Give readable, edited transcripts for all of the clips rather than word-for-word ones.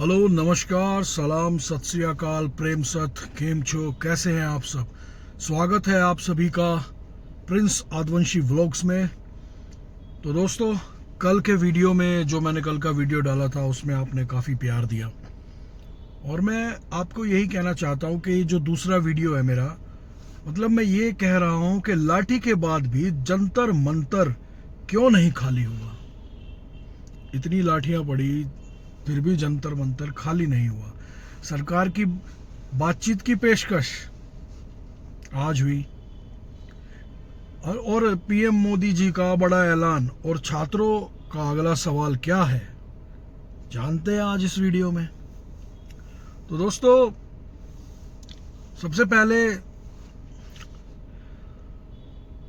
Hello, नमस्कार, सलाम, सत श्री अकाल, प्रेम सत, केम छो, कैसे हैं आप सब। स्वागत है आप सभी का प्रिंस आदिवंशी व्लॉग्स में। तो दोस्तों, कल के वीडियो में जो मैंने कल का वीडियो डाला था उसमें आपने काफ़ी प्यार दिया और मैं आपको यही कहना चाहता हूं कि जो दूसरा वीडियो है मेरा, मतलब मैं ये कह रहा हूं कि लाठी के बाद भी जंतर मंतर क्यों नहीं खाली हुआ। इतनी लाठियां पड़ी फिर भी जंतर मंतर खाली नहीं हुआ। सरकार की बातचीत की पेशकश आज हुई और पीएम मोदी जी का बड़ा ऐलान और छात्रों का अगला सवाल क्या है, जानते हैं आज इस वीडियो में। तो दोस्तों, सबसे पहले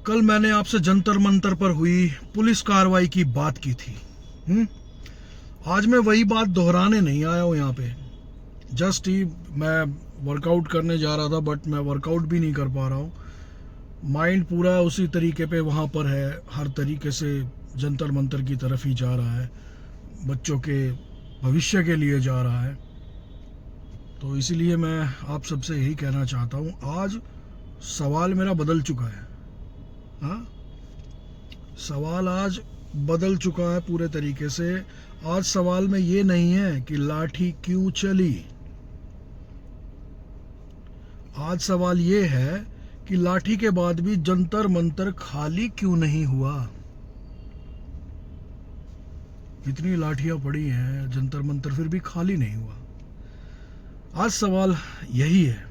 कल मैंने आपसे जंतर मंतर पर हुई पुलिस कार्रवाई की बात की थी। आज मैं वही बात दोहराने नहीं आया हूं यहाँ पे। जस्ट ही मैं वर्कआउट करने जा रहा था, बट मैं वर्कआउट भी नहीं कर पा रहा हूँ। माइंड पूरा उसी तरीके पे वहाँ पर है, हर तरीके से जंतर मंतर की तरफ ही जा रहा है, बच्चों के भविष्य के लिए जा रहा है। तो इसीलिए मैं आप सबसे यही कहना चाहता हूँ, आज सवाल मेरा बदल चुका है। हाँ, सवाल आज बदल चुका है पूरे तरीके से। आज सवाल में ये नहीं है कि लाठी क्यों चली, आज सवाल ये है कि लाठी के बाद भी जंतर मंतर खाली क्यों नहीं हुआ। इतनी लाठियां पड़ी हैं, जंतर मंतर फिर भी खाली नहीं हुआ। आज सवाल यही है।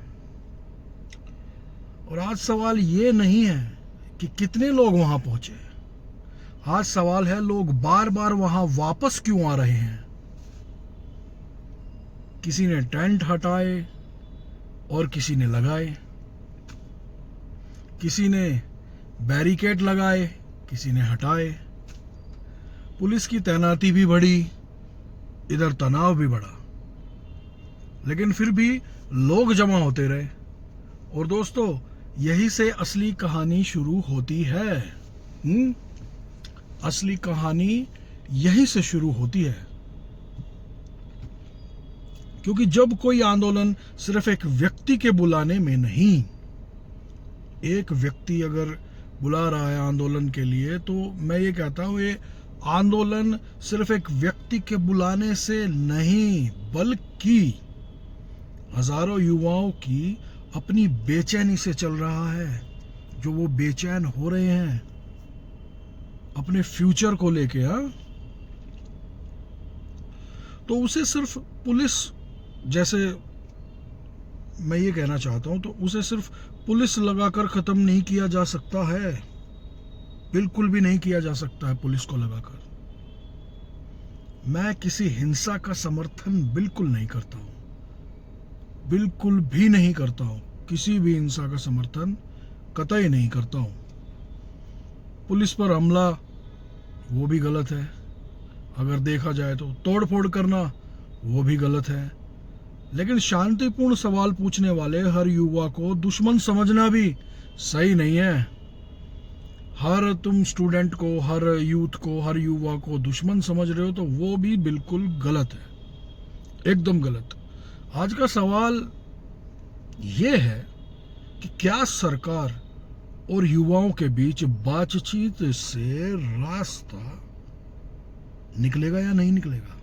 और आज सवाल ये नहीं है कि कितने लोग वहां पहुंचे, आज सवाल है लोग बार बार वहां वापस क्यों आ रहे हैं। किसी ने टेंट हटाए और किसी ने लगाए, किसी ने बैरिकेड लगाए, किसी ने हटाए। पुलिस की तैनाती भी बढ़ी, इधर तनाव भी बढ़ा, लेकिन फिर भी लोग जमा होते रहे। और दोस्तों, यही से असली कहानी शुरू होती है। असली कहानी यहीं से शुरू होती है। क्योंकि जब कोई आंदोलन सिर्फ एक व्यक्ति के बुलाने में नहीं, एक व्यक्ति अगर बुला रहा है आंदोलन के लिए, तो मैं ये कहता हूं ये आंदोलन सिर्फ एक व्यक्ति के बुलाने से नहीं, बल्कि हजारों युवाओं की अपनी बेचैनी से चल रहा है। जो वो बेचैन हो रहे हैं अपने फ्यूचर को लेके, तो उसे सिर्फ पुलिस, जैसे मैं ये कहना चाहता हूं, तो उसे सिर्फ पुलिस लगाकर खत्म नहीं किया जा सकता है। बिल्कुल भी नहीं किया जा सकता है पुलिस को लगाकर। मैं किसी हिंसा का समर्थन बिल्कुल नहीं करता हूं, बिल्कुल भी नहीं करता हूं। किसी भी हिंसा का समर्थन कतई नहीं करता हूं। पुलिस पर हमला वो भी गलत है, अगर देखा जाए तो तोड़ फोड़ करना वो भी गलत है। लेकिन शांतिपूर्ण सवाल पूछने वाले हर युवा को दुश्मन समझना भी सही नहीं है। हर तुम स्टूडेंट को, हर यूथ को, हर युवा को दुश्मन समझ रहे हो तो वो भी बिल्कुल गलत है, एकदम गलत। आज का सवाल ये है कि क्या सरकार और युवाओं के बीच बातचीत से रास्ता निकलेगा या नहीं निकलेगा।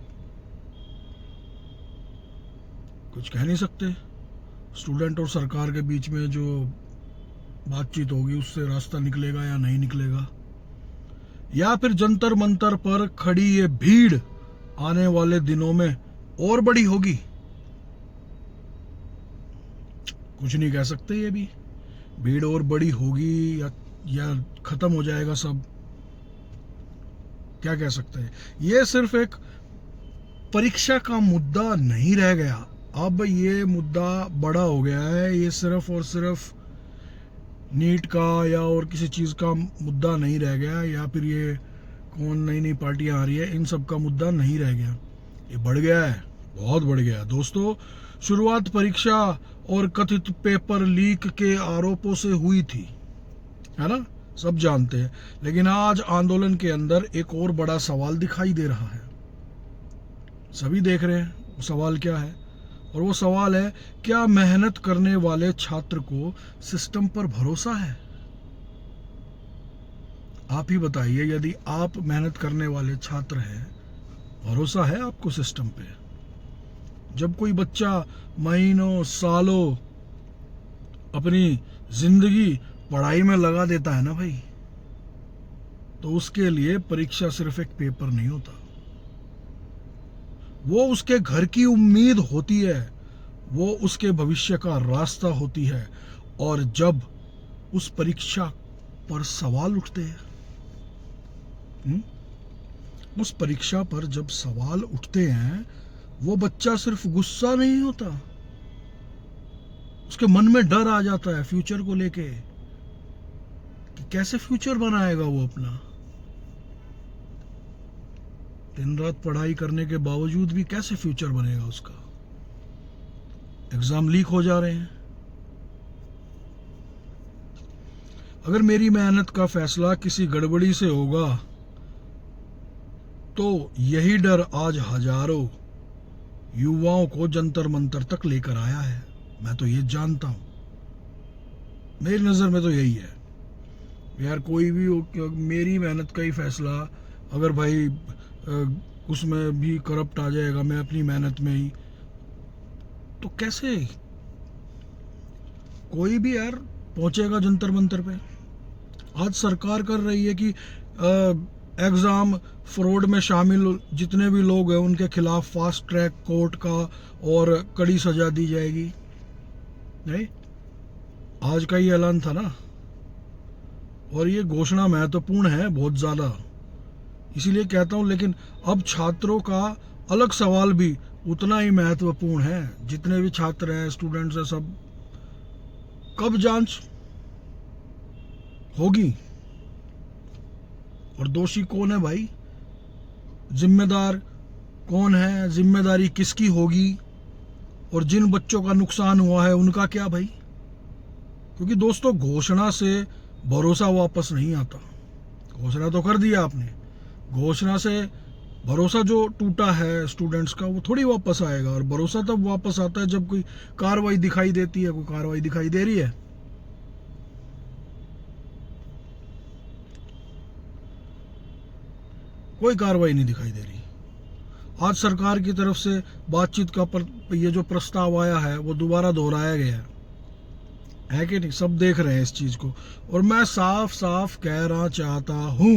कुछ कह नहीं सकते। स्टूडेंट और सरकार के बीच में जो बातचीत होगी उससे रास्ता निकलेगा या नहीं निकलेगा, या फिर जंतर मंतर पर खड़ी ये भीड़ आने वाले दिनों में और बड़ी होगी। कुछ नहीं कह सकते। ये भी भीड़ और बड़ी होगी या खत्म हो जाएगा सब, क्या कह सकते हैं। ये सिर्फ एक परीक्षा का मुद्दा नहीं रह गया, अब ये मुद्दा बड़ा हो गया है। ये सिर्फ और सिर्फ नीट का या और किसी चीज का मुद्दा नहीं रह गया, या फिर ये कौन नई नई पार्टियां आ रही है, इन सब का मुद्दा नहीं रह गया। ये बढ़ गया है, बहुत बढ़ गया। दोस्तों, शुरुआत परीक्षा और कथित पेपर लीक के आरोपों से हुई थी, है ना, सब जानते हैं। लेकिन आज आंदोलन के अंदर एक और बड़ा सवाल दिखाई दे रहा है, सभी देख रहे हैं। वो सवाल क्या है? और वो सवाल है, क्या मेहनत करने वाले छात्र को सिस्टम पर भरोसा है? आप ही बताइए, यदि आप मेहनत करने वाले छात्र हैं, भरोसा है आपको सिस्टम पे? जब कोई बच्चा महीनों सालों अपनी जिंदगी पढ़ाई में लगा देता है ना भाई, तो उसके लिए परीक्षा सिर्फ एक पेपर नहीं होता, वो उसके घर की उम्मीद होती है, वो उसके भविष्य का रास्ता होती है। और जब उस परीक्षा पर सवाल उठते हैं, उस परीक्षा पर जब सवाल उठते हैं, वो बच्चा सिर्फ गुस्सा नहीं होता, उसके मन में डर आ जाता है फ्यूचर को लेके कि कैसे फ्यूचर बनाएगा वो अपना। दिन रात पढ़ाई करने के बावजूद भी कैसे फ्यूचर बनेगा उसका? एग्जाम लीक हो जा रहे हैं। अगर मेरी मेहनत का फैसला किसी गड़बड़ी से होगा, तो यही डर आज हजारों युवाओं को जंतर मंतर तक लेकर आया है। मैं तो ये जानता हूं, मेरी नजर में तो यही है यार। कोई भी हो, मेरी मेहनत का ही फैसला अगर भाई उसमें भी करप्ट आ जाएगा, मैं अपनी मेहनत में ही, तो कैसे कोई भी यार पहुंचेगा जंतर मंतर पे? आज सरकार कर रही है कि एग्जाम फ्रॉड में शामिल जितने भी लोग हैं उनके खिलाफ फास्ट ट्रैक कोर्ट का और कड़ी सजा दी जाएगी। नहीं, आज का ही ऐलान था ना, और ये घोषणा महत्वपूर्ण है बहुत ज्यादा, इसीलिए कहता हूं। लेकिन अब छात्रों का अलग सवाल भी उतना ही महत्वपूर्ण है। जितने भी छात्र हैं, स्टूडेंट्स हैं, सब कब जांच होगी और दोषी कौन है भाई? जिम्मेदार कौन है? जिम्मेदारी किसकी होगी? और जिन बच्चों का नुकसान हुआ है उनका क्या भाई? क्योंकि दोस्तों, घोषणा से भरोसा वापस नहीं आता। घोषणा तो कर दिया आपने, घोषणा से भरोसा जो टूटा है स्टूडेंट्स का, वो थोड़ी वापस आएगा। और भरोसा तब वापस आता है जब कोई कार्रवाई दिखाई देती है। कोई कार्रवाई दिखाई दे रही है? कोई कार्रवाई नहीं दिखाई दे रही। आज सरकार की तरफ से बातचीत का ये जो प्रस्ताव आया है वो दोबारा दोहराया गया है कि नहीं? सब देख रहे हैं इस चीज को। और मैं साफ साफ कहना चाहता हूं,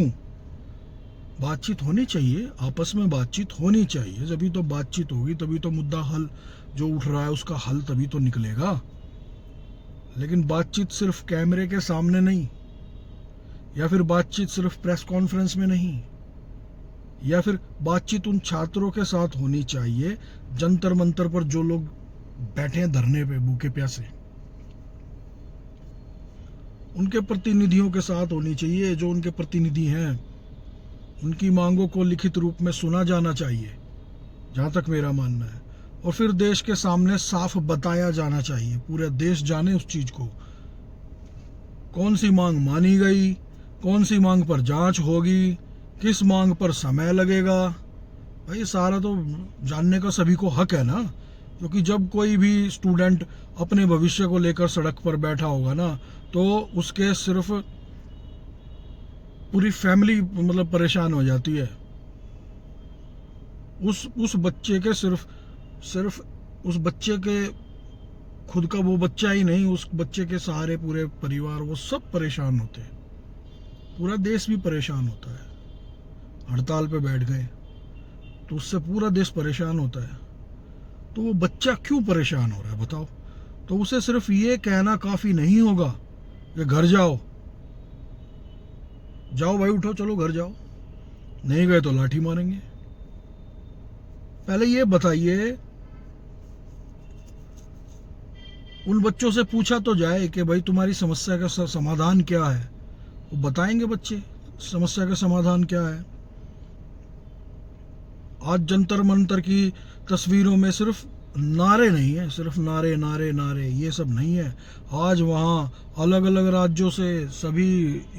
बातचीत होनी चाहिए, आपस में बातचीत होनी चाहिए। जब तो बातचीत होगी तभी तो मुद्दा हल जो उठ रहा है उसका हल तभी तो निकलेगा। लेकिन बातचीत सिर्फ कैमरे के सामने नहीं, या फिर बातचीत सिर्फ प्रेस कॉन्फ्रेंस में नहीं, या फिर बातचीत उन छात्रों के साथ होनी चाहिए जंतर मंतर पर जो लोग बैठे हैं धरने पे भूखे प्यासे, उनके प्रतिनिधियों के साथ होनी चाहिए। जो उनके प्रतिनिधि हैं, उनकी मांगों को लिखित रूप में सुना जाना चाहिए, जहां तक मेरा मानना है। और फिर देश के सामने साफ बताया जाना चाहिए, पूरे देश जाने उस चीज को, कौन सी मांग मानी गई, कौन सी मांग पर जांच होगी, किस मांग पर समय लगेगा। भाई सारा तो जानने का सभी को हक है ना। क्योंकि जब कोई भी स्टूडेंट अपने भविष्य को लेकर सड़क पर बैठा होगा ना, तो उसके सिर्फ पूरी फैमिली मतलब परेशान हो जाती है। उस बच्चे के सिर्फ उस बच्चे के खुद का वो बच्चा ही नहीं, उस बच्चे के सहारे पूरे परिवार, वो सब परेशान होते हैं। पूरा देश भी परेशान होता है। हड़ताल पे बैठ गए तो उससे पूरा देश परेशान होता है। तो वो बच्चा क्यों परेशान हो रहा है बताओ? तो उसे सिर्फ ये कहना काफी नहीं होगा कि घर जाओ, जाओ भाई उठो, चलो घर जाओ, नहीं गए तो लाठी मारेंगे। पहले ये बताइए, उन बच्चों से पूछा तो जाए कि भाई तुम्हारी समस्या का समाधान क्या है। वो बताएंगे बच्चे समस्या का समाधान क्या है। आज जंतर मंतर की तस्वीरों में सिर्फ नारे नहीं है, सिर्फ नारे नारे नारे ये सब नहीं है। आज वहाँ अलग अलग राज्यों से सभी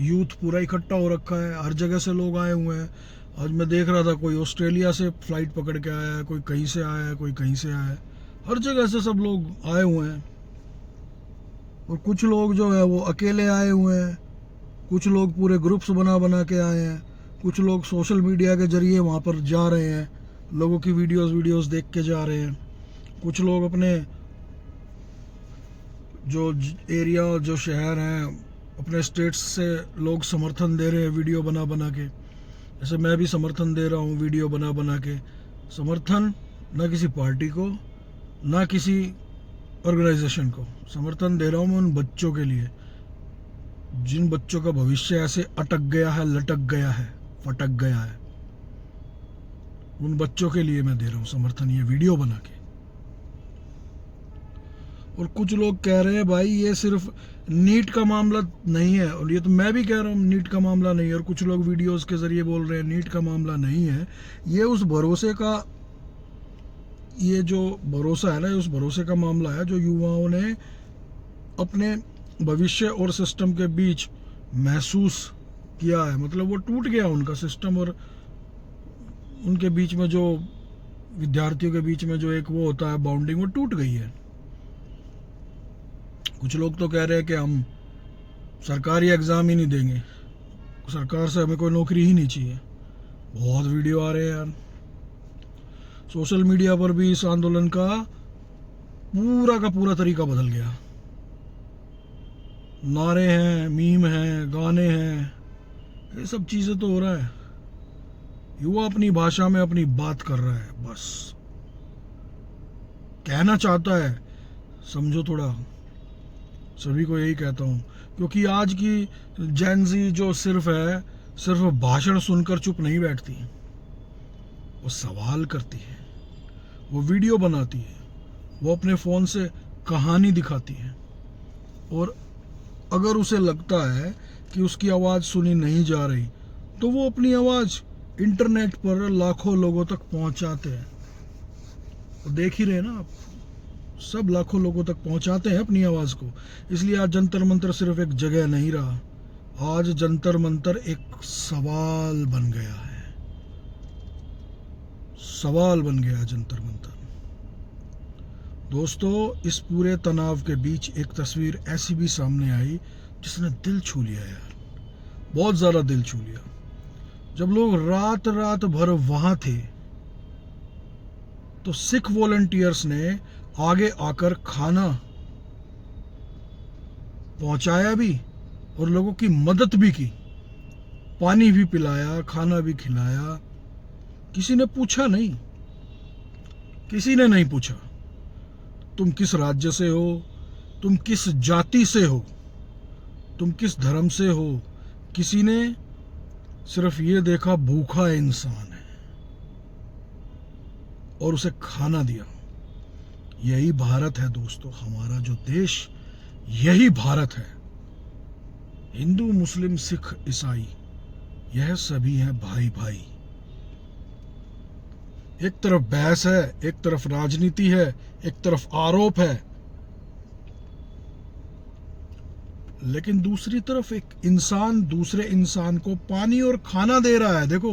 यूथ पूरा इकट्ठा हो रखा है, हर जगह से लोग आए हुए हैं। आज मैं देख रहा था कोई ऑस्ट्रेलिया से फ्लाइट पकड़ के आया है, कोई कहीं से आया है, कोई कहीं से आया है, हर जगह से सब लोग आए हुए हैं। और कुछ लोग जो है वो अकेले आए हुए हैं, कुछ लोग पूरे ग्रुप्स बना बना के आए हैं, कुछ लोग सोशल मीडिया के जरिए वहाँ पर जा रहे हैं, लोगों की वीडियोस देख के जा रहे हैं, कुछ लोग अपने जो एरिया और जो शहर हैं अपने स्टेट्स से लोग समर्थन दे रहे हैं वीडियो बना बना के। जैसे मैं भी समर्थन दे रहा हूँ वीडियो बना बना के। समर्थन ना किसी पार्टी को ना किसी ऑर्गेनाइजेशन को, समर्थन दे रहा हूँ मैं उन बच्चों के लिए जिन बच्चों का भविष्य ऐसे अटक गया है, लटक गया है, फटक गया है। उन बच्चों के लिए मैं दे रहा हूँ समर्थन, ये वीडियो बना के। और कुछ लोग कह रहे हैं भाई ये सिर्फ नीट का मामला नहीं है, और ये तो मैं भी कह रहा हूँ नीट का मामला नहीं है, और कुछ लोग वीडियोस के जरिए बोल रहे हैं नीट का मामला नहीं है। ये उस भरोसे का, ये जो भरोसा है ना, उस भरोसे का मामला है जो युवाओं ने अपने भविष्य और सिस्टम के बीच महसूस किया है। मतलब वो टूट गया उनका सिस्टम, और उनके बीच में जो विद्यार्थियों के बीच में जो एक वो होता है बाउंडिंग, वो टूट गई है। कुछ लोग तो कह रहे हैं कि हम सरकारी एग्ज़ाम ही नहीं देंगे, सरकार से हमें कोई नौकरी ही नहीं चाहिए। बहुत वीडियो आ रहे हैं यार, सोशल मीडिया पर भी इस आंदोलन का पूरा तरीका बदल गया। नारे हैं, मीम हैं, गाने हैं, ये सब चीज़ें तो हो रहा है। युवा अपनी भाषा में अपनी बात कर रहा है, बस कहना चाहता है, समझो थोड़ा। सभी को यही कहता हूँ, क्योंकि आज की जेनजी जो सिर्फ भाषण सुनकर चुप नहीं बैठती, वो सवाल करती है, वो वीडियो बनाती है, वो अपने फ़ोन से कहानी दिखाती है। और अगर उसे लगता है कि उसकी आवाज़ सुनी नहीं जा रही, तो वो अपनी आवाज़ इंटरनेट पर लाखों लोगों तक पहुंचाते हैं। तो देख ही रहे ना आप, सब लाखों लोगों तक पहुंचाते हैं अपनी आवाज़ को। इसलिए आज जंतर मंतर सिर्फ एक जगह नहीं रहा, आज जंतर मंतर एक सवाल बन गया है, सवाल बन गया जंतर मंतर। दोस्तों, इस पूरे तनाव के बीच एक तस्वीर ऐसी भी सामने आई जिसने दिल छू लिया यार, बहुत ज़्यादा दिल छू लिया। जब लोग रात भर वहां थे, तो सिख वॉलंटियर्स ने आगे आकर खाना पहुंचाया भी और लोगों की मदद भी की, पानी भी पिलाया, खाना भी खिलाया। किसी ने पूछा नहीं, किसी ने नहीं पूछा तुम किस राज्य से हो, तुम किस जाति से हो, तुम किस धर्म से हो। किसी ने सिर्फ ये देखा भूखा इंसान है और उसे खाना दिया। यही भारत है दोस्तों, हमारा जो देश, यही भारत है। हिंदू, मुस्लिम, सिख, ईसाई, यह सभी हैं भाई भाई। एक तरफ बहस है, एक तरफ राजनीति है, एक तरफ आरोप है, लेकिन दूसरी तरफ एक इंसान दूसरे इंसान को पानी और खाना दे रहा है, देखो।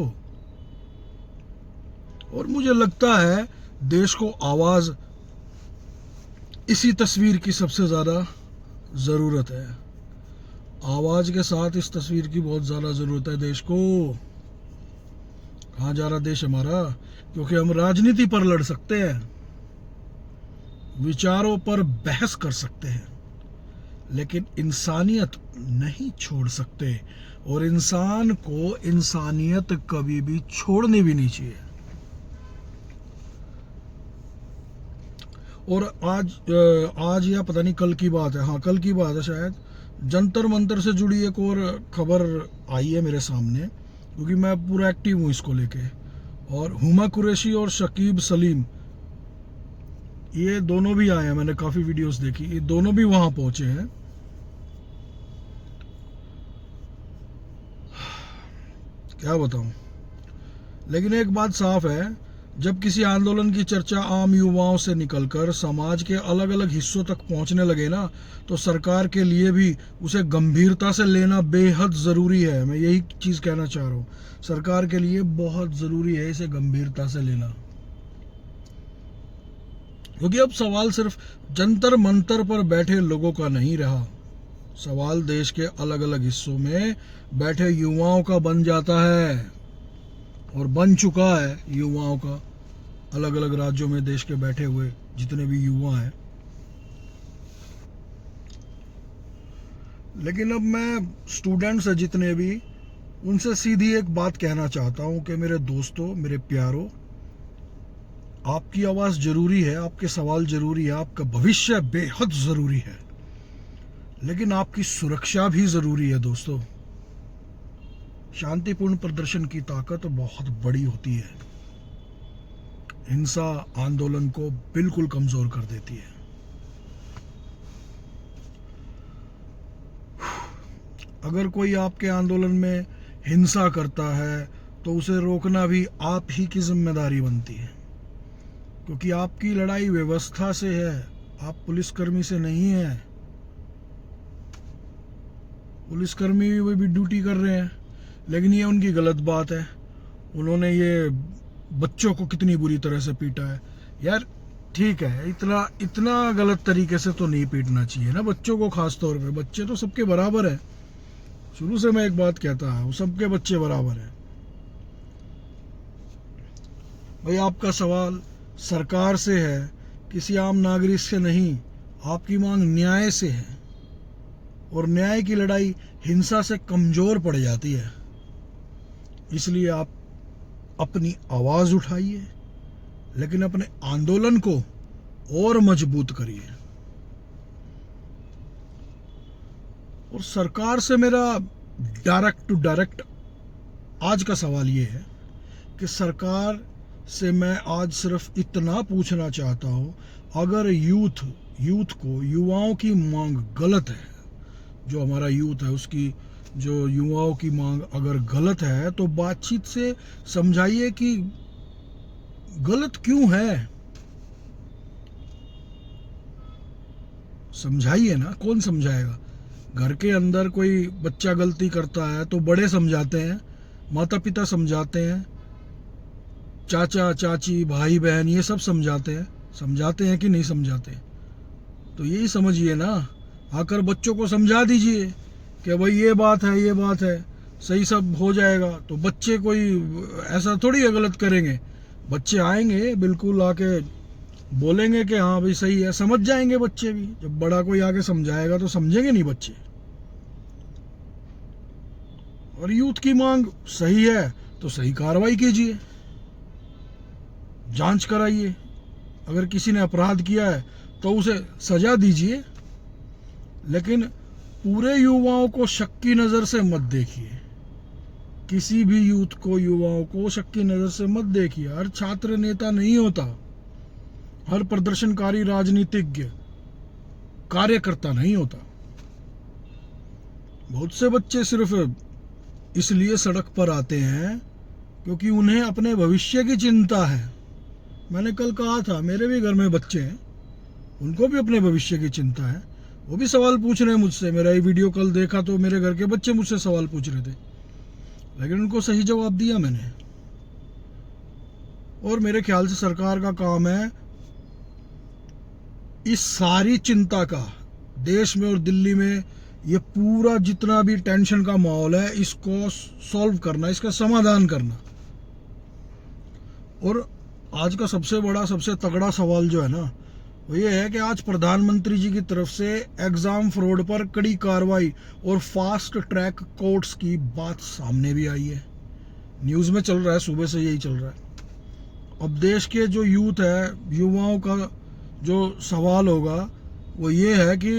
और मुझे लगता है देश को आवाज इसी तस्वीर की सबसे ज्यादा जरूरत है। आवाज के साथ इस तस्वीर की बहुत ज्यादा जरूरत है देश को। कहाँ जा रहा देश हमारा? क्योंकि हम राजनीति पर लड़ सकते हैं, विचारों पर बहस कर सकते हैं, लेकिन इंसानियत नहीं छोड़ सकते। और इंसान को इंसानियत कभी भी छोड़नी भी नहीं चाहिए। और आज या पता नहीं कल की बात है, हाँ कल की बात है शायद, जंतर मंतर से जुड़ी एक और खबर आई है मेरे सामने, क्योंकि मैं पूरा एक्टिव हूँ इसको लेके। और हुमा कुरैशी और शकीब सलीम, ये दोनों भी आए हैं, मैंने काफी वीडियोस देखी, ये दोनों भी वहां पहुंचे हैं। क्या बताऊं, लेकिन एक बात साफ है, जब किसी आंदोलन की चर्चा आम युवाओं से निकलकर समाज के अलग अलग हिस्सों तक पहुंचने लगे ना, तो सरकार के लिए भी उसे गंभीरता से लेना बेहद ज़रूरी है। मैं यही चीज़ कहना चाह रहा हूँ, सरकार के लिए बहुत ज़रूरी है इसे गंभीरता से लेना, क्योंकि अब सवाल सिर्फ जंतर मंतर पर बैठे लोगों का नहीं रहा, सवाल देश के अलग अलग हिस्सों में बैठे युवाओं का बन जाता है और बन चुका है युवाओं का। अलग अलग राज्यों में देश के बैठे हुए जितने भी युवा हैं। लेकिन अब मैं स्टूडेंट्स हैं जितने भी, उनसे सीधी एक बात कहना चाहता हूं कि मेरे दोस्तों, मेरे प्यारों, आपकी आवाज़ जरूरी है, आपके सवाल जरूरी है, आपका भविष्य बेहद ज़रूरी है, लेकिन आपकी सुरक्षा भी ज़रूरी है दोस्तों। शांतिपूर्ण प्रदर्शन की ताकत बहुत बड़ी होती है, हिंसा आंदोलन को बिल्कुल कमज़ोर कर देती है। अगर कोई आपके आंदोलन में हिंसा करता है तो उसे रोकना भी आप ही की जिम्मेदारी बनती है, क्योंकि आपकी लड़ाई व्यवस्था से है, आप पुलिसकर्मी से नहीं है। पुलिसकर्मी भी ड्यूटी कर रहे हैं, लेकिन ये उनकी गलत बात है। उन्होंने ये बच्चों को कितनी बुरी तरह से पीटा है यार। ठीक है, इतना गलत तरीके से तो नहीं पीटना चाहिए ना बच्चों को, खास तौर पे। बच्चे तो सबके बराबर है, शुरू से मैं एक बात कहता हूँ, सबके बच्चे बराबर हैं। भाई आपका सवाल सरकार से है, किसी आम नागरिक से नहीं। आपकी मांग न्याय से है, और न्याय की लड़ाई हिंसा से कमजोर पड़ जाती है। इसलिए आप अपनी आवाज उठाइए, लेकिन अपने आंदोलन को और मजबूत करिए। और सरकार से मेरा डायरेक्ट टू डायरेक्ट आज का सवाल ये है कि सरकार से मैं आज सिर्फ इतना पूछना चाहता हूं, अगर यूथ को, युवाओं की मांग गलत है, जो हमारा यूथ है उसकी जो युवाओं की मांग अगर गलत है, तो बातचीत से समझाइए कि गलत क्यों है। समझाइए ना, कौन समझाएगा। घर के अंदर कोई बच्चा गलती करता है तो बड़े समझाते हैं, माता पिता समझाते हैं, चाचा चाची भाई बहन ये सब समझाते हैं कि नहीं समझाते। तो यही समझिए ना, आकर बच्चों को समझा दीजिए कि भाई ये बात है, सही सब हो जाएगा। तो बच्चे कोई ऐसा थोड़ी है गलत करेंगे, बच्चे आएंगे बिल्कुल, आके बोलेंगे कि हाँ भाई सही है, समझ जाएंगे बच्चे भी। जब बड़ा कोई आके समझाएगा तो समझेंगे नहीं बच्चे। और यूथ की मांग सही है तो सही कार्रवाई कीजिए, जांच कराइए। अगर किसी ने अपराध किया है तो उसे सजा दीजिए, लेकिन पूरे युवाओं को शक की नज़र से मत देखिए। किसी भी यूथ को, युवाओं को शक की नज़र से मत देखिए। हर छात्र नेता नहीं होता, हर प्रदर्शनकारी राजनीतिज्ञ कार्यकर्ता नहीं होता। बहुत से बच्चे सिर्फ इसलिए सड़क पर आते हैं क्योंकि उन्हें अपने भविष्य की चिंता है। मैंने कल कहा था, मेरे भी घर में बच्चे हैं, उनको भी अपने भविष्य की चिंता है, वो भी सवाल पूछ रहे हैं मुझसे। मेरा ये वीडियो कल देखा तो मेरे घर के बच्चे मुझसे सवाल पूछ रहे थे, लेकिन उनको सही जवाब दिया मैंने। और मेरे ख्याल से सरकार का काम है इस सारी चिंता का, देश में और दिल्ली में ये पूरा जितना भी टेंशन का माहौल है, इसको सॉल्व करना, इसका समाधान करना। और आज का सबसे बड़ा, सबसे तगड़ा सवाल जो है ना, वो ये है कि आज प्रधानमंत्री जी की तरफ से एग्जाम फ्रॉड पर कड़ी कार्रवाई और फास्ट ट्रैक कोर्ट्स की बात सामने भी आई है। न्यूज़ में चल रहा है, सुबह से यही चल रहा है। अब देश के जो यूथ है, युवाओं का जो सवाल होगा वो ये है कि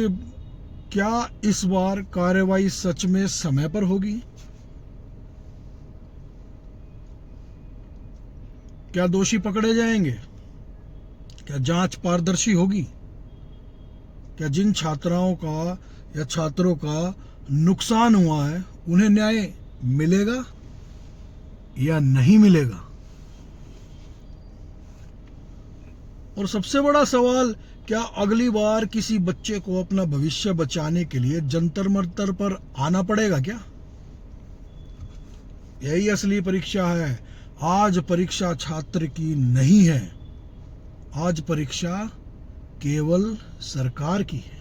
क्या इस बार कार्रवाई सच में समय पर होगी? क्या दोषी पकड़े जाएंगे? क्या जांच पारदर्शी होगी? क्या जिन छात्राओं का या छात्रों का नुकसान हुआ है उन्हें न्याय मिलेगा या नहीं मिलेगा? और सबसे बड़ा सवाल, क्या अगली बार किसी बच्चे को अपना भविष्य बचाने के लिए जंतर मंतर पर आना पड़ेगा क्या? यही असली परीक्षा है। आज परीक्षा छात्र की नहीं है, आज परीक्षा केवल सरकार की है।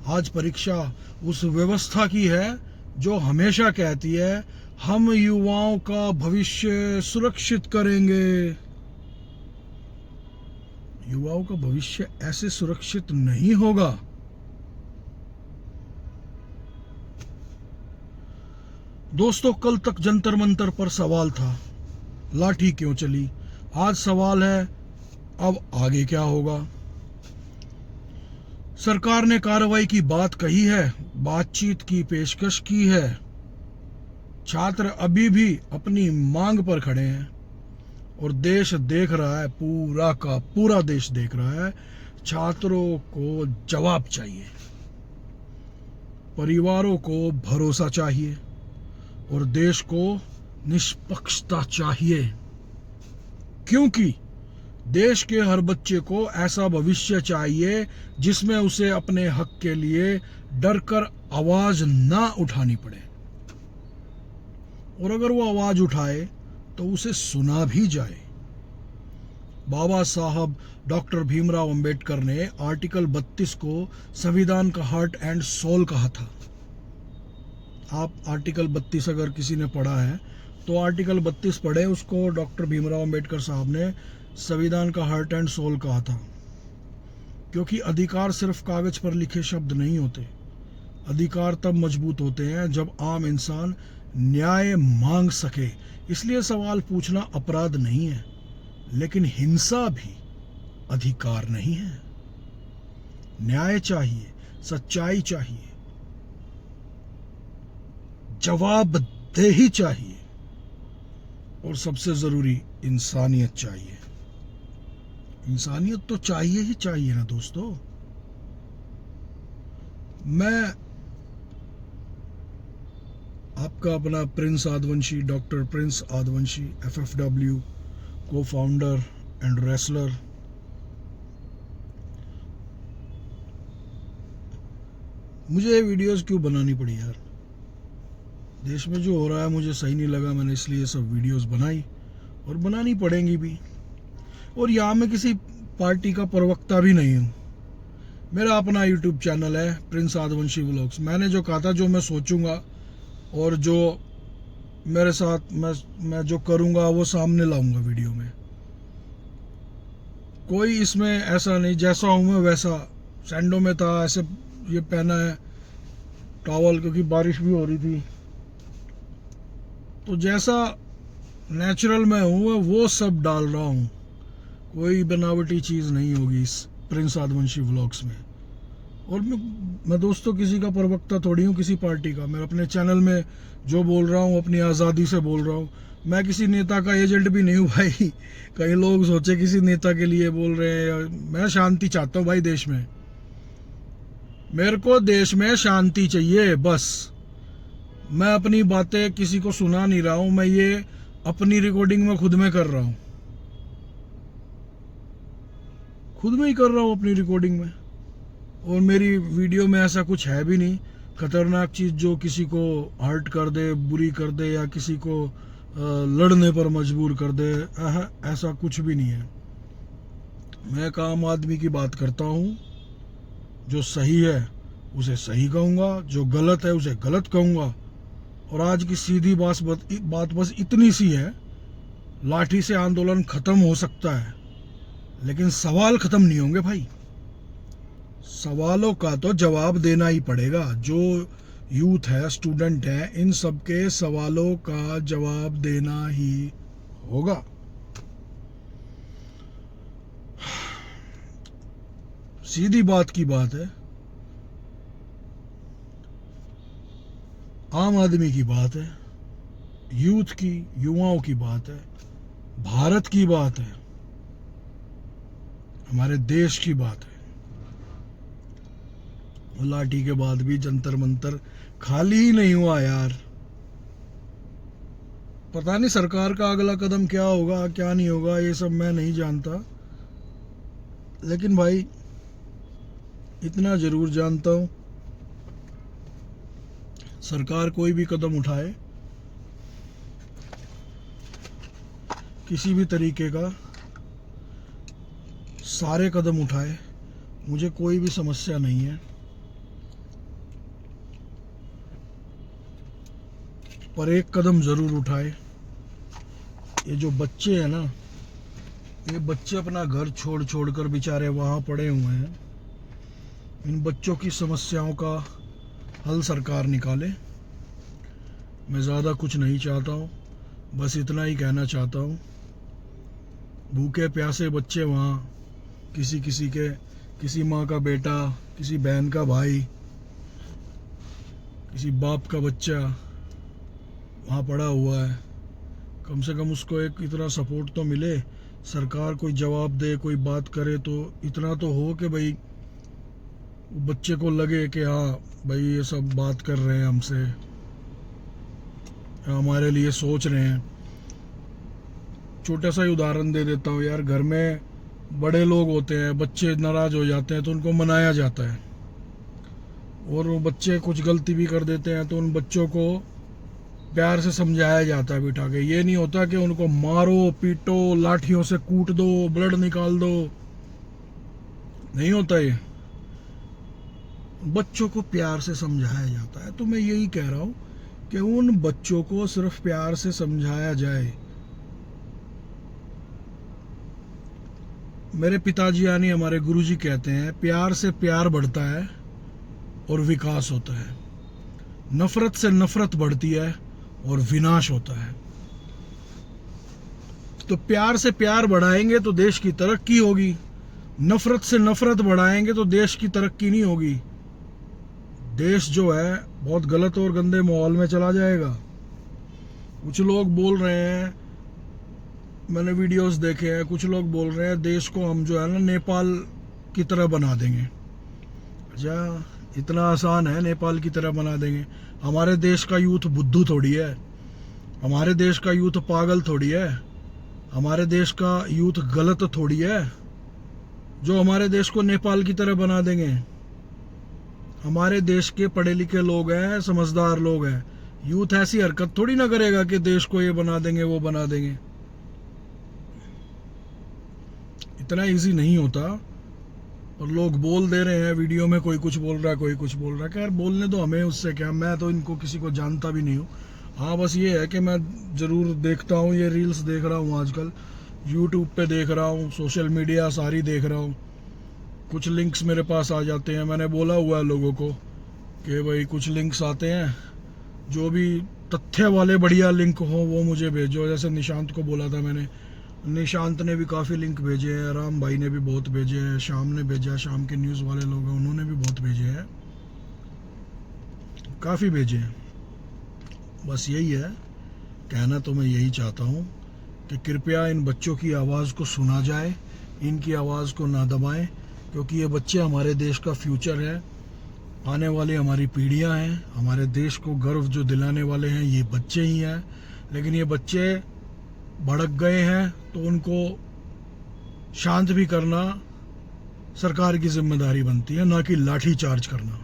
आज परीक्षा उस व्यवस्था की है जो हमेशा कहती है हम युवाओं का भविष्य सुरक्षित करेंगे। युवाओं का भविष्य ऐसे सुरक्षित नहीं होगा। दोस्तों, कल तक जंतर मंतर पर सवाल था, लाठी क्यों चली? आज सवाल है, अब आगे क्या होगा? सरकार ने कार्रवाई की बात कही है, बातचीत की पेशकश की है। छात्र अभी भी अपनी मांग पर खड़े हैं और देश देख रहा है, पूरा का पूरा देश देख रहा है। छात्रों को जवाब चाहिए, परिवारों को भरोसा चाहिए और देश को निष्पक्षता चाहिए, क्योंकि देश के हर बच्चे को ऐसा भविष्य चाहिए जिसमें उसे अपने हक के लिए डरकर आवाज ना उठानी पड़े, और अगर वो आवाज उठाए तो उसे सुना भी जाए। बाबा साहब डॉक्टर भीमराव अंबेडकर ने आर्टिकल 32 को संविधान का हार्ट एंड सोल कहा था। आप आर्टिकल 32 अगर किसी ने पढ़ा है तो आर्टिकल 32 पढ़े, उसको डॉक्टर भीमराव अंबेडकर साहब ने संविधान का हार्ट एंड सोल कहा था। क्योंकि अधिकार सिर्फ कागज पर लिखे शब्द नहीं होते, अधिकार तब मजबूत होते हैं जब आम इंसान न्याय मांग सके। इसलिए सवाल पूछना अपराध नहीं है, लेकिन हिंसा भी अधिकार नहीं है। न्याय चाहिए, सच्चाई चाहिए, जवाबदेही चाहिए और सबसे जरूरी इंसानियत चाहिए। इंसानियत तो चाहिए ही चाहिए ना दोस्तों। मैं आपका अपना प्रिंस आदवंशी, डॉक्टर प्रिंस आदवंशी, FFW को फाउंडर एंड रेसलर। मुझे ये वीडियोस क्यों बनानी पड़ी यार? देश में जो हो रहा है मुझे सही नहीं लगा, मैंने इसलिए सब वीडियोस बनाई और बनानी पड़ेंगी भी। और यहाँ मैं किसी पार्टी का प्रवक्ता भी नहीं हूँ। मेरा अपना यूट्यूब चैनल है प्रिंस आदवंशी व्लॉग्स। मैंने जो कहा था, जो मैं सोचूंगा और जो मेरे साथ मैं जो करूँगा वो सामने लाऊंगा वीडियो में। कोई इसमें ऐसा नहीं, जैसा हूँ मैं वैसा। सैंडो में था, ऐसे ये पहना है टॉवल, क्योंकि बारिश भी हो रही थी। तो जैसा नेचुरल में हूँ वो सब डाल रहा हूँ, कोई बनावटी चीज़ नहीं होगी इस प्रिंस आदवंशी व्लॉग्स में। और मैं दोस्तों किसी का प्रवक्ता थोड़ी हूँ, किसी पार्टी का। मैं अपने चैनल में जो बोल रहा हूँ अपनी आज़ादी से बोल रहा हूँ। मैं किसी नेता का एजेंट भी नहीं हूँ भाई। कई लोग सोचे किसी नेता के लिए बोल रहे हैं। मैं शांति चाहता हूँ भाई देश में। मेरे को देश में शांति चाहिए बस। मैं अपनी बातें किसी को सुना नहीं रहा हूँ, मैं ये अपनी रिकॉर्डिंग में खुद में कर रहा हूँ, खुद में ही कर रहा हूँ अपनी रिकॉर्डिंग में। और मेरी वीडियो में ऐसा कुछ है भी नहीं खतरनाक चीज़ जो किसी को हर्ट कर दे, बुरी कर दे, या किसी को लड़ने पर मजबूर कर दे। ऐसा कुछ भी नहीं है। मैं एक आम आदमी की बात करता हूँ। जो सही है उसे सही कहूँगा, जो गलत है उसे गलत कहूँगा। और आज की सीधी बात बस इतनी सी है, लाठी से आंदोलन खत्म हो सकता है लेकिन सवाल खत्म नहीं होंगे भाई। सवालों का तो जवाब देना ही पड़ेगा। जो यूथ है, स्टूडेंट है, इन सबके सवालों का जवाब देना ही होगा। सीधी बात की बात है, आम आदमी की बात है, यूथ की, युवाओं की बात है, भारत की बात है, हमारे देश की बात है। लाठी के बाद भी जंतर मंतर खाली ही नहीं हुआ यार। पता नहीं सरकार का अगला कदम क्या होगा क्या नहीं होगा, ये सब मैं नहीं जानता। लेकिन भाई इतना जरूर जानता हूँ, सरकार कोई भी कदम उठाए, किसी भी तरीके का सारे कदम उठाए, मुझे कोई भी समस्या नहीं है, पर एक कदम जरूर उठाए। ये जो बच्चे हैं ना, ये बच्चे अपना घर छोड़ छोड़ कर बेचारे वहाँ पड़े हुए हैं, इन बच्चों की समस्याओं का हल सरकार निकाले। मैं ज़्यादा कुछ नहीं चाहता हूँ, बस इतना ही कहना चाहता हूँ। भूखे प्यासे बच्चे वहाँ, किसी माँ का बेटा, किसी बहन का भाई, किसी बाप का बच्चा वहाँ पड़ा हुआ है, कम से कम उसको एक इतना सपोर्ट तो मिले, सरकार कोई जवाब दे, कोई बात करे, तो इतना तो हो कि भाई बच्चे को लगे कि हाँ भाई ये सब बात कर रहे हैं हमसे, हमारे लिए सोच रहे हैं। छोटा सा ही उदाहरण दे देता हूँ यार, घर में बड़े लोग होते हैं, बच्चे नाराज हो जाते हैं तो उनको मनाया जाता है, और वो बच्चे कुछ गलती भी कर देते हैं तो उन बच्चों को प्यार से समझाया जाता है बिठा के। ये नहीं होता कि उनको मारो पीटो, लाठियों से कूट दो, ब्लड निकाल दो, नहीं होता ये। बच्चों को प्यार से समझाया जाता है। तो मैं यही कह रहा हूँ कि उन बच्चों को सिर्फ प्यार से समझाया जाए। मेरे पिताजी यानी हमारे गुरुजी कहते हैं, प्यार से प्यार बढ़ता है और विकास होता है, नफरत से नफरत बढ़ती है और विनाश होता है। तो प्यार से प्यार बढ़ाएंगे तो देश की तरक्की होगी, नफरत से नफरत बढ़ाएंगे तो देश की तरक्की नहीं होगी। देश जो है बहुत गलत और गंदे माहौल में चला जाएगा। कुछ लोग बोल रहे हैं, मैंने वीडियोस देखे हैं, कुछ लोग बोल रहे हैं देश को हम जो है ना नेपाल की तरह बना देंगे। अच्छा, इतना आसान है नेपाल की तरह बना देंगे? हमारे देश का यूथ बुद्धू थोड़ी है, हमारे देश का यूथ पागल थोड़ी है, हमारे देश का यूथ गलत थोड़ी है जो हमारे देश को नेपाल की तरह बना देंगे। हमारे देश के पढ़े लिखे लोग हैं, समझदार लोग हैं, यूथ ऐसी हरकत थोड़ी ना करेगा कि देश को ये बना देंगे वो बना देंगे। इतना इजी नहीं होता। और लोग बोल दे रहे हैं वीडियो में, कोई कुछ बोल रहा है, कोई कुछ बोल रहा है। खैर बोलने दो हमें, उससे क्या, मैं तो इनको किसी को जानता भी नहीं हूँ। हाँ बस ये है कि मैं ज़रूर देखता हूँ, ये रील्स देख रहा हूँ आजकल, यूट्यूब पे देख रहा हूँ, सोशल मीडिया सारी देख रहा हूँ, कुछ लिंक्स मेरे पास आ जाते हैं। मैंने बोला हुआ है लोगों को कि भाई कुछ लिंक्स आते हैं, जो भी तथ्य वाले बढ़िया लिंक हो वो मुझे भेजो। जैसे निशांत को बोला था मैंने, निशांत ने भी काफ़ी लिंक भेजे हैं, राम भाई ने भी बहुत भेजे हैं, शाम ने भेजा, शाम के न्यूज़ वाले लोग हैं उन्होंने भी बहुत भेजे हैं, काफ़ी भेजे हैं। बस यही है, कहना तो मैं यही चाहता हूँ कि कृपया इन बच्चों की आवाज़ को सुना जाए, इनकी आवाज़ को ना दबाएं, क्योंकि ये बच्चे हमारे देश का फ्यूचर है, आने वाली हमारी पीढ़ियाँ हैं। हमारे देश को गर्व जो दिलाने वाले हैं ये बच्चे ही हैं। लेकिन ये बच्चे भड़क गए हैं तो उनको शांत भी करना सरकार की जिम्मेदारी बनती है, ना कि लाठी चार्ज करना।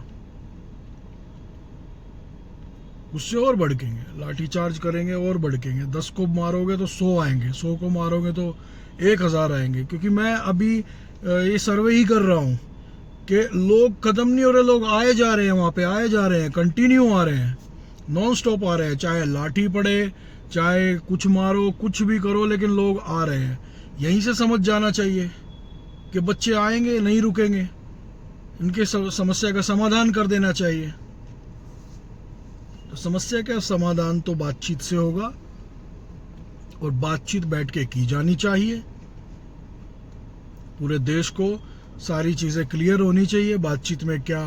उससे और भड़केंगे, लाठी चार्ज करेंगे और भड़केंगे। 10 को मारोगे तो 100 आएंगे, 100 को मारोगे तो 1000 आएंगे। क्योंकि मैं अभी ये सर्वे ही कर रहा हूँ कि लोग खत्म नहीं हो रहे, लोग आए जा रहे हैं, वहाँ पे आए जा रहे हैं, कंटिन्यू आ रहे हैं, नॉन स्टॉप आ रहे हैं, चाहे लाठी पड़े, चाहे कुछ मारो, कुछ भी करो, लेकिन लोग आ रहे हैं। यहीं से समझ जाना चाहिए कि बच्चे आएंगे, नहीं रुकेंगे, इनके समस्या का समाधान कर देना चाहिए। तो समस्या का समाधान तो बातचीत से होगा, और बातचीत बैठ के की जानी चाहिए। पूरे देश को सारी चीज़ें क्लियर होनी चाहिए। बातचीत में क्या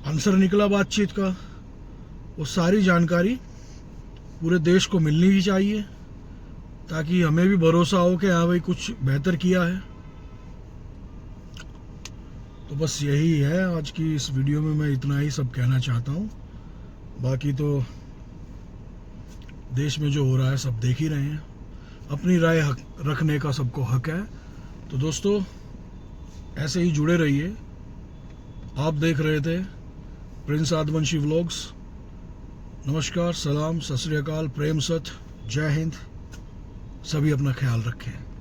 आंसर निकला बातचीत का, वो सारी जानकारी पूरे देश को मिलनी ही चाहिए, ताकि हमें भी भरोसा हो कि हाँ भाई कुछ बेहतर किया है। तो बस यही है आज की इस वीडियो में, मैं इतना ही सब कहना चाहता हूँ। बाकी तो देश में जो हो रहा है सब देख ही रहे हैं, अपनी राय रखने का सबको हक है। तो दोस्तों ऐसे ही जुड़े रहिए। आप देख रहे थे प्रिंस आदिवंशी व्लॉग्स। नमस्कार, सलाम, सत श्री अकाल, प्रेम सत, जय हिंद। सभी अपना ख्याल रखें।